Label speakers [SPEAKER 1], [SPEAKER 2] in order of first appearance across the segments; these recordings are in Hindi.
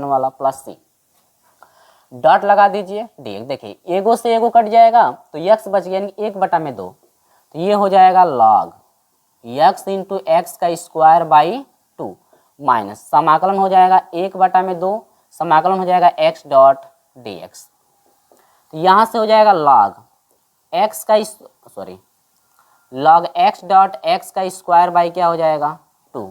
[SPEAKER 1] वाला प्लस सी, डॉट लगा दीजिए डी। देखिए एगो से एगो कट जाएगा तो यक्स बच गया, यानी 1/2, तो ये हो जाएगा लॉग यक्स इंटू एक्स का स्क्वायर बाई 2 माइनस समाकलन हो जाएगा 1/2, समाकलन हो जाएगा एक्स डॉट डी एक्स। तो यहाँ से हो जाएगा लॉग एक्स का लॉग एक्स डॉट एक्स का स्क्वायर बाई क्या हो जाएगा 2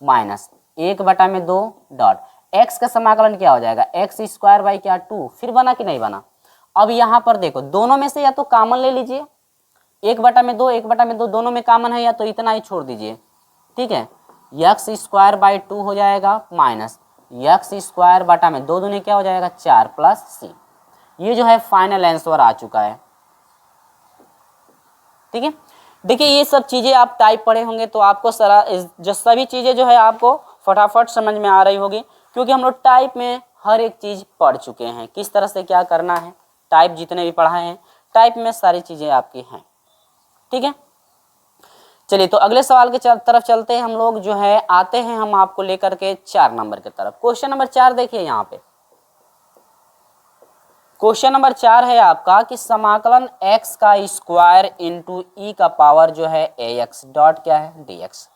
[SPEAKER 1] माइनस 1/2 डॉट एक्स का समाकलन क्या हो जाएगा एक्स स्क्वायर बाई क्या 2। फिर बना कि नहीं बना। अब यहाँ पर देखो दोनों में से या तो कॉमन ले लीजिए, 1/2 1/2 दोनों में कॉमन है, या तो इतना ही छोड़ दीजिए। ठीक है, एक्स स्क्वायर बाई 2 हो जाएगा माइनस एक्स स्क्वायर बटा में 2 दूनी क्या हो जाएगा 4 प्लस सी। ये जो है फाइनल आंसर आ चुका है। ठीक है, देखिए ये सब चीज़ें आप टाइप पढ़े होंगे तो आपको सारा जो सभी चीज़ें जो है आपको फटाफट समझ में आ रही होगी, क्योंकि हम लोग टाइप में हर एक चीज़ पढ़ चुके हैं, किस तरह से क्या करना है। टाइप जितने भी पढ़ाए हैं टाइप में सारी चीज़ें आपकी हैं। ठीक है, चलिए तो अगले सवाल के तरफ चलते हैं हम लोग। जो है आते हैं हम आपको लेकर के 4 नंबर की तरफ। क्वेश्चन नंबर 4 देखिए यहाँ पे क्वेश्चन नंबर 4 है आपका कि समाकलन x का स्क्वायर इंटू ई का पावर जो है ax डॉट क्या है dx,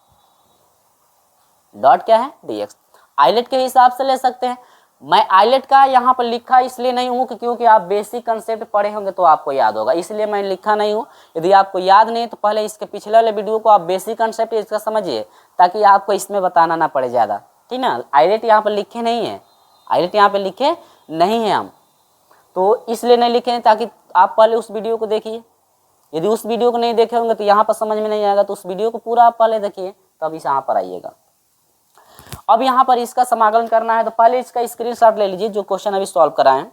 [SPEAKER 1] डॉट क्या है dx। आइलेट के हिसाब से ले सकते हैं। मैं आइलेट का यहाँ पर लिखा इसलिए नहीं हूँ क्योंकि आप बेसिक कंसेप्ट पढ़े होंगे तो आपको याद होगा, इसलिए मैं लिखा नहीं हूँ। यदि आपको याद नहीं तो पहले इसके पिछले वाले वीडियो को आप बेसिक कंसेप्ट इसका समझिए, ताकि आपको इसमें बताना ना पड़े ज़्यादा। ठीक ना, आइलेट यहाँ पर लिखे नहीं है, आइलेट यहाँ पर लिखे नहीं है हम, तो इसलिए नहीं लिखे हैं ताकि आप पहले उस वीडियो को देखिए। यदि उस वीडियो को नहीं देखे होंगे तो यहाँ पर समझ में नहीं आएगा, तो उस वीडियो को पूरा आप पहले देखिए तब इस यहाँ पर आइएगा। अब यहाँ पर इसका समाकलन करना है तो पहले इसका स्क्रीनशॉट ले लीजिए, जो क्वेश्चन अभी सॉल्व कराएं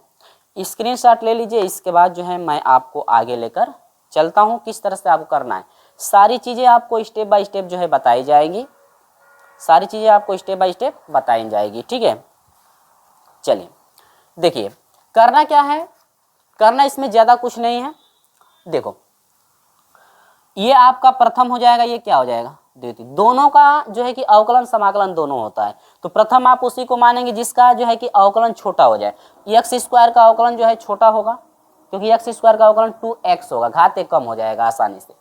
[SPEAKER 1] स्क्रीनशॉट ले लीजिए। इसके बाद जो है मैं आपको आगे लेकर चलता हूँ किस तरह से आपको करना है। सारी चीज़ें आपको स्टेप बाय स्टेप जो है बताई जाएगी, सारी चीज़ें आपको स्टेप बाय स्टेप बताई जाएगी। ठीक है, चलिए देखिए करना क्या है, करना इसमें ज़्यादा कुछ नहीं है। देखो ये आपका प्रथम हो जाएगा, ये क्या हो जाएगा द्वितीय। दोनों का जो है कि अवकलन समाकलन दोनों होता है, तो प्रथम आप उसी को मानेंगे जिसका जो है कि अवकलन छोटा हो जाए। एक्स स्क्वायर का अवकलन जो है छोटा होगा, क्योंकि एक्स स्क्वायर का अवकलन 2x होगा, घात एक कम हो जाएगा आसानी से।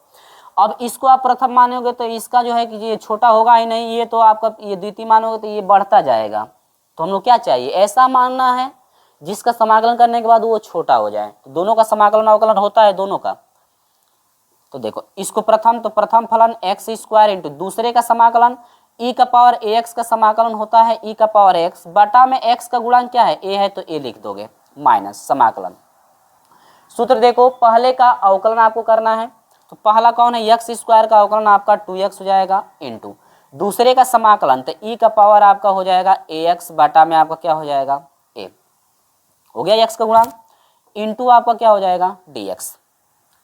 [SPEAKER 1] अब इसको आप प्रथम मानोगे तो इसका जो है कि ये छोटा होगा ही नहीं, ये तो आपका ये द्वितीय मानोगे तो ये बढ़ता जाएगा। तो हम लोग क्या चाहिए, ऐसा मानना है जिसका समाकलन करने के बाद वो छोटा हो जाए। तो दोनों का समाकलन अवकलन होता है दोनों का। तो देखो इसको प्रथम, तो प्रथम फलन एक्स स्क्वायर इंटू दूसरे का समाकलन ई का पावर ए एक्स का समाकलन होता है ई का पावर एक्स बटा में एक्स का गुणांक क्या है ए है तो ए लिख दोगे माइनस समाकलन। सूत्र देखो पहले का अवकलन आपको करना है, तो पहला कौन है एक्स स्क्वायर का अवकलन आपका 2x हो जाएगा इंटू दूसरे का समाकलन तो ई का पावर आपका हो जाएगा ए एक्स बटा में आपका क्या हो जाएगा ए, हो गया एक्स का गुणांक, इंटू आपका क्या हो जाएगा डी एक्स।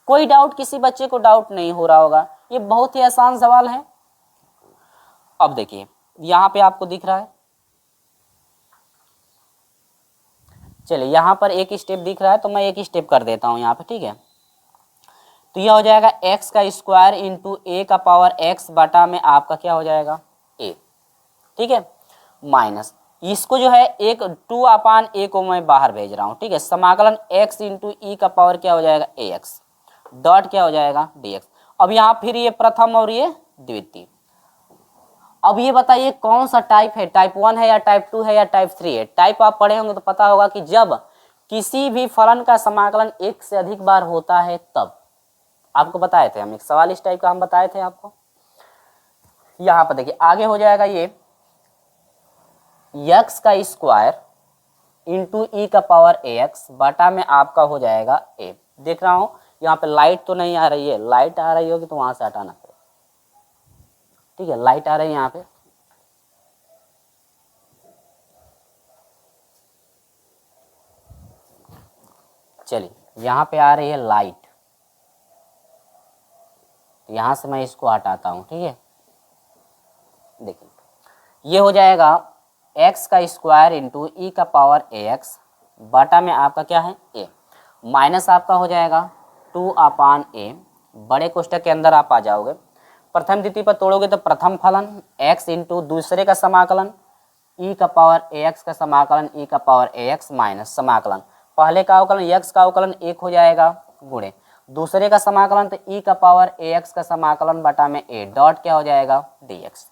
[SPEAKER 1] कोई डाउट, किसी बच्चे को डाउट नहीं हो रहा होगा, ये बहुत ही आसान सवाल है। अब देखिए यहां पे आपको दिख रहा है, चलिए यहां पर एक स्टेप दिख रहा है तो मैं एक स्टेप कर देता हूं यहां पे। ठीक है, तो यह हो जाएगा एक्स का स्क्वायर इंटू ए का पावर एक्स बटा में आपका क्या हो जाएगा ए। ठीक है, माइनस इसको जो है एक 2/a को मैं बाहर भेज रहा हूं। ठीक है, समाकलन x इंटू ई का पावर क्या हो जाएगा ए एक्स डॉट क्या हो जाएगा dx। अब यहाँ फिर ये प्रथम और ये द्वितीय। अब ये बताइए कौन सा टाइप है, टाइप 1 है या टाइप 2 है या टाइप 3 है। टाइप आप पढ़े होंगे तो पता होगा कि जब किसी भी फलन का समाकलन एक से अधिक बार होता है तब। आपको बताए थे हम एक सवाल इस टाइप का हम बताए थे आपको। यहाँ पर देखिए आगे हो जाएगा ये x का स्क्वायर इंटू ई का पावर ए एक्स बटा में आपका हो जाएगा ए। देख रहा हूँ यहाँ पे लाइट तो नहीं आ रही है, लाइट आ रही होगी तो वहां से हटाना पड़ेगा। ठीक है, लाइट आ रही है यहाँ पे, चलिए यहाँ पे आ रही है लाइट, यहां से मैं इसको हटाता हूं। ठीक है, देखिए ये हो जाएगा एक्स का स्क्वायर इंटू ई का पावर ए एक्स बटा में आपका क्या है ए, माइनस आपका हो जाएगा 2/a। बड़े कोष्ठक के अंदर आप आ जाओगे, प्रथम द्वितीय पर तोड़ोगे तो प्रथम फलन x इंटू दूसरे का समाकलन ई का पावर ए एक्स का समाकलन ई का पावर ए एक्स माइनस समाकलन, पहले का अवकलन एक्स का अवकलन 1 हो जाएगा गुणे दूसरे का समाकलन तो ई का पावर ए एक्स का समाकलन बटा में ए डॉट क्या हो जाएगा डी एक्स।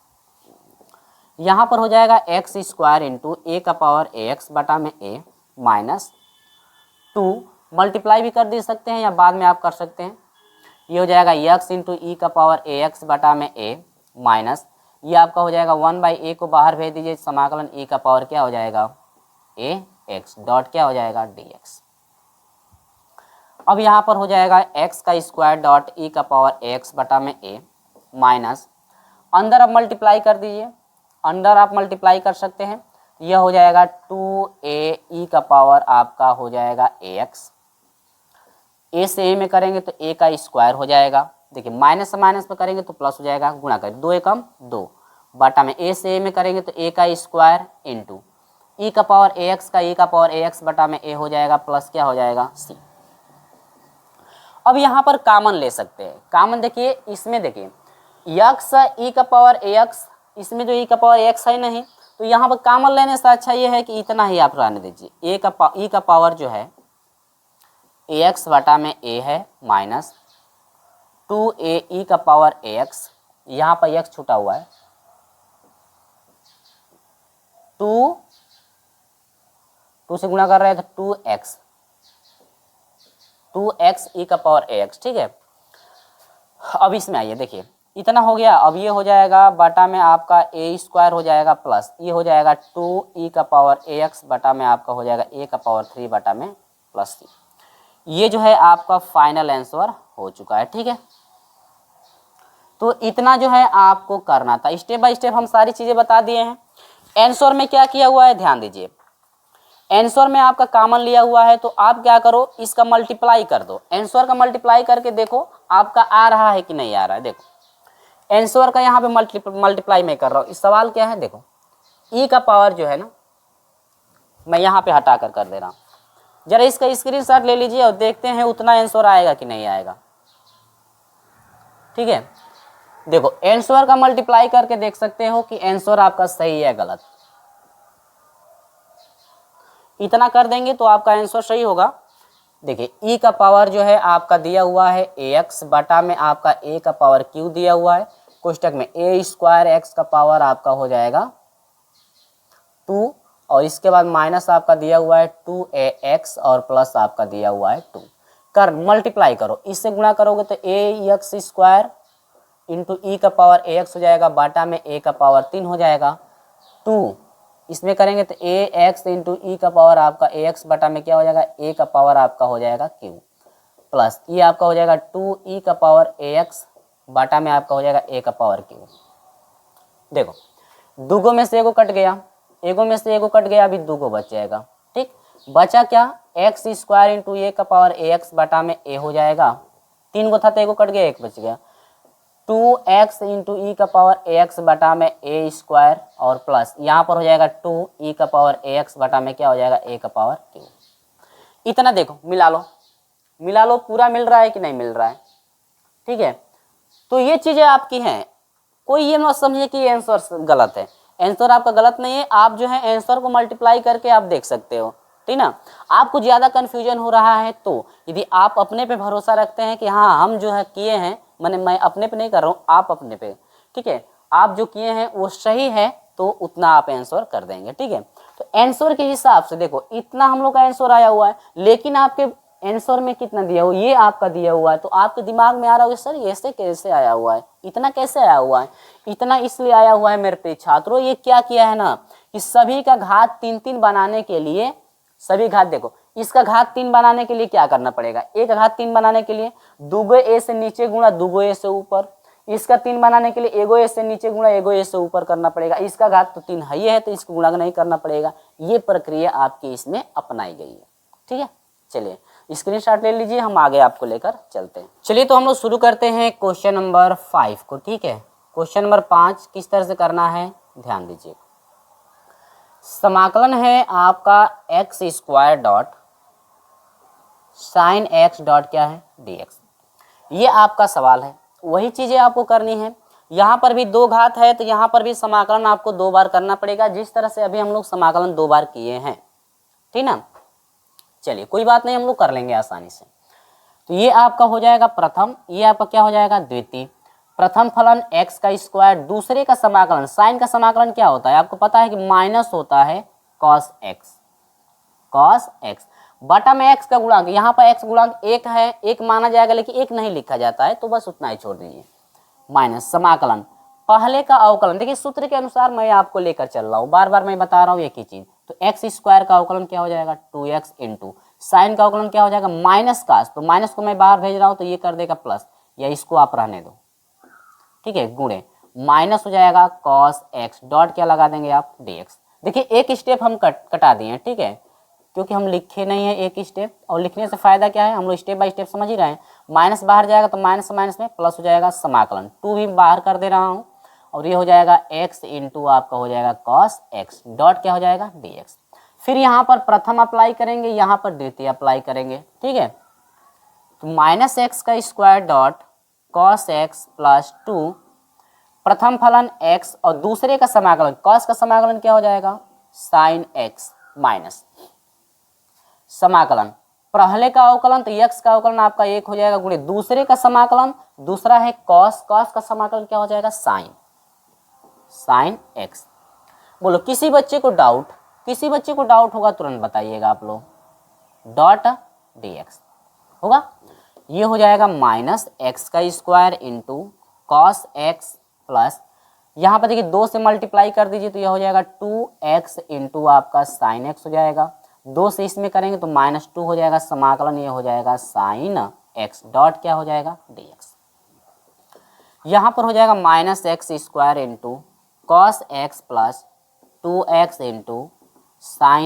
[SPEAKER 1] यहाँ पर हो जाएगा एक्स स्क्वायर इंटू ए का पावर ए एक्स बटा में ए माइनस 2, मल्टीप्लाई भी कर दे सकते हैं या बाद में आप कर सकते हैं। ये हो जाएगा एक्स इंटू ई का पावर ए एक्स बटा में ए माइनस ये आपका हो जाएगा 1/a को बाहर भेज दीजिए, समाकलन ई का पावर क्या हो जाएगा ए एक्स डॉट क्या हो जाएगा डी एक्स। अब यहाँ पर हो जाएगा एक्स का स्क्वायर डॉट ई का पावर ए एक्स बटा में ए माइनस अंदर अब मल्टीप्लाई कर दीजिए, अंदर आप मल्टीप्लाई कर सकते हैं। यह हो जाएगा 2a ई का पावर आपका हो जाएगा ए एक्स, ए से ए में करेंगे तो ए का स्क्वायर हो जाएगा, देखिए माइनस से माइनस पे करेंगे तो प्लस हो जाएगा, गुणा करें 2 एकम 2 बटा में ए से ए में करेंगे तो ए का स्क्वायर इंटू ई का पावर ए एक्स का ई का पावर ए एक्स बटा में ए हो जाएगा प्लस क्या हो जाएगा सी। अब यहाँ पर कॉमन ले सकते हैं, कॉमन देखिए इसमें देखिए एक्स ई का पावर ए एक्स, इसमें जो ई का पावर ए एक्स है नहीं तो यहाँ पर कॉमन लेने से अच्छा ये है कि इतना ही आप रहने दीजिए, ई का पावर जो है ए एक्स बटा में ए है माइनस 2a ई का पावर ए एक्स, यहाँ पर एक्स छूटा हुआ है 2 से गुणा कर रहे थे 2x ई का पावर ए एक्स, ठीक है। अब इसमें आइए देखिए इतना हो गया, अब ये हो जाएगा बटा में आपका ए स्क्वायर हो जाएगा प्लस ये हो जाएगा 2 ई का पावर ए एक्स बटा में आपका हो जाएगा ए का पावर 3 बटा में प्लस सी। ये जो है आपका फाइनल आंसर हो चुका है, ठीक है। तो इतना जो है आपको करना था, स्टेप बाय स्टेप हम सारी चीज़ें बता दिए हैं। आंसर में क्या किया हुआ है ध्यान दीजिए, आंसर में आपका कॉमन लिया हुआ है तो आप क्या करो इसका मल्टीप्लाई कर दो, आंसर का मल्टीप्लाई करके देखो आपका आ रहा है कि नहीं आ रहा है। देखो आंसर का यहाँ पे मल्टीप्लाई मैं कर रहा हूँ, इस सवाल क्या है देखो ई का पावर जो है ना मैं यहाँ पे हटा कर दे रहा हूँ, जरा इसका स्क्रीनशॉट ले लीजिए और देखते हैं उतना आंसर आएगा कि नहीं आएगा, ठीक है। देखो आंसर का मल्टीप्लाई करके देख सकते हो कि आंसर आपका सही है गलत, इतना कर देंगे तो आपका आंसर सही होगा। देखिए ई का पावर जो है आपका दिया हुआ है ए एक्स बटा में आपका ए का पावर क्यू दिया हुआ है, कोष्टक में ए स्क्वायर एक्स का पावर आपका हो जाएगा 2 और इसके बाद माइनस आपका दिया हुआ है 2ax और प्लस आपका दिया हुआ है 2, कर मल्टीप्लाई करो, इससे गुणा करोगे तो ए एक्स स्क्वायर इंटू ई का पावर ए एक्स हो जाएगा बटा में ए का पावर 3 हो जाएगा 2, इसमें करेंगे तो ए एक्स इंटू ई का पावर आपका ए एक्स बटा में क्या हो जाएगा ए का पावर आपका हो जाएगा क्यू प्लस ये आपका हो जाएगा 2 ई का पावर ए एक्स बटा में आपका हो जाएगा ए का पावर क्यू। देखो दूगो में से एगो कट गया, एगो में से एगो कट गया, अभी दूगो बच जाएगा, ठीक। बचा क्या एक्स स्क्वायर इंटू ए का पावर ए एक्स बटा में ए हो जाएगा, 3 गो था तो एगो कट गया, एक बच गया 2x इंटू ई का पावर ए एक्स बटा में ए स्क्वायर और प्लस यहाँ पर हो जाएगा 2 ई का पावर ए एक्स बटा में क्या हो जाएगा ए का पावर क्यू। इतना देखो मिला लो पूरा मिल रहा है कि नहीं मिल रहा है, ठीक है। तो ये चीज़ें आपकी हैं, कोई ये मत समझिए कि आंसर गलत है, आंसर आपका गलत नहीं है, आप जो है आंसर को मल्टीप्लाई करके आप देख सकते हो, ठीक ना। आपको ज़्यादा कन्फ्यूजन हो रहा है तो यदि आप अपने पे भरोसा रखते हैं कि हाँ हम जो है किए हैं, मैंने मैं अपने पे नहीं कर रहा हूँ आप अपने पे, ठीक है, आप जो किए हैं वो सही है तो उतना आप आंसर कर देंगे, ठीक है। तो आंसर के हिसाब से देखो इतना हम लोग का आंसर आया हुआ है, लेकिन आपके आंसर में कितना दिया हुआ ये आपका दिया हुआ है, तो आपके दिमाग में आ रहा होगा सर ऐसे कैसे आया हुआ है, इतना कैसे आया हुआ है। इतना इसलिए आया हुआ है मेरे प्रिय छात्रों, ये क्या किया है ना कि सभी का घात 3 बनाने के लिए, सभी घात देखो इसका घात 3 बनाने के लिए क्या करना पड़ेगा, एक घात 3 बनाने के लिए दूगो ए से नीचे गुणा दूगो ए से ऊपर, इसका 3 बनाने के लिए एगो ए से नीचे गुणा एगो ए से ऊपर करना पड़ेगा, इसका घात तो 3 है तो इसको गुणा नहीं करना पड़ेगा। ये प्रक्रिया आपकी इसमें अपनाई गई है, ठीक है। चलिए स्क्रीनशॉट ले लीजिए, हम आगे आपको लेकर चलते हैं। चलिए तो हम लोग शुरू करते हैं क्वेश्चन नंबर 5 को, ठीक है। क्वेश्चन नंबर 5 किस तरह से करना है ध्यान दीजिए। समाकलन है आपका x square dot sine x dot क्या है डी एक्स, ये आपका सवाल है, वही चीज़ें आपको करनी है। यहाँ पर भी 2 घात है तो यहाँ पर भी समाकलन आपको 2 बार करना पड़ेगा, जिस तरह से अभी हम लोग समाकलन 2 बार किए हैं, ठीक ना। चलिए कोई बात नहीं, हम लोग कर लेंगे आसानी से। तो ये आपका हो जाएगा प्रथम, ये आपका क्या हो जाएगा द्वितीय। प्रथम फलन x का स्क्वायर, दूसरे का समाकलन, साइन का समाकलन क्या होता है आपको पता है कि माइनस होता है cos x बटा में x का गुणांक, यहाँ पर x गुणांक 1 है, 1 माना जाएगा लेकिन 1 नहीं लिखा जाता है, तो बस उतना ही छोड़ दीजिए। माइनस समाकलन पहले का अवकलन, देखिए सूत्र के अनुसार मैं आपको लेकर चल रहा हूँ, बार बार मैं बता रहा हूँ एक ही चीज। तो एक्स स्क्वायर का अवकलन क्या हो जाएगा 2x इंटू साइन का अवकलन क्या हो जाएगा माइनस का, तो माइनस को मैं बाहर भेज रहा हूँ तो ये कर देगा प्लस, या इसको आप रहने दो, ठीक है, गुणे माइनस हो जाएगा cos x, डॉट क्या लगा देंगे आप dx। देखिए एक स्टेप हम कटा दिए हैं, ठीक है, क्योंकि हम लिखे नहीं है एक स्टेप, और लिखने से फायदा क्या है, हम लोग स्टेप बाय स्टेप समझ ही रहे हैं। माइनस बाहर जाएगा तो माइनस माइनस में प्लस हो जाएगा, समाकलन 2 भी बाहर कर दे रहा हूँ, और ये हो जाएगा x इंटू आपका हो जाएगा cos x, डॉट क्या हो जाएगा dx। फिर यहाँ पर प्रथम अप्लाई करेंगे, यहाँ पर द्वितीय अप्लाई करेंगे, ठीक है। तो माइनस एक्स का square dot cos x plus 2, प्रथम फलन x और दूसरे का समाकलन, cos का समाकलन क्या हो जाएगा sin x माइनस समाकलन पहले का अवकलन, तो x का अवकलन आपका 1 हो जाएगा, गुणे दूसरे का समाकलन, दूसरा है cos का समाकलन क्या हो जाएगा sin x। बोलो किसी बच्चे को डाउट होगा तुरंत बताइएगा आप लोग, डॉट dx होगा, ये हो जाएगा माइनस एक्स का square into cos x plus, यहाँ पर देखिए 2 से मल्टीप्लाई कर दीजिए तो यह हो जाएगा 2x इंटू आपका sin x हो जाएगा, 2 से इसमें करेंगे तो -2 हो जाएगा, समाकलन ये हो जाएगा sin x, डॉट क्या हो जाएगा dx। यहाँ पर हो जाएगा minus x square into cos x plus 2x into sin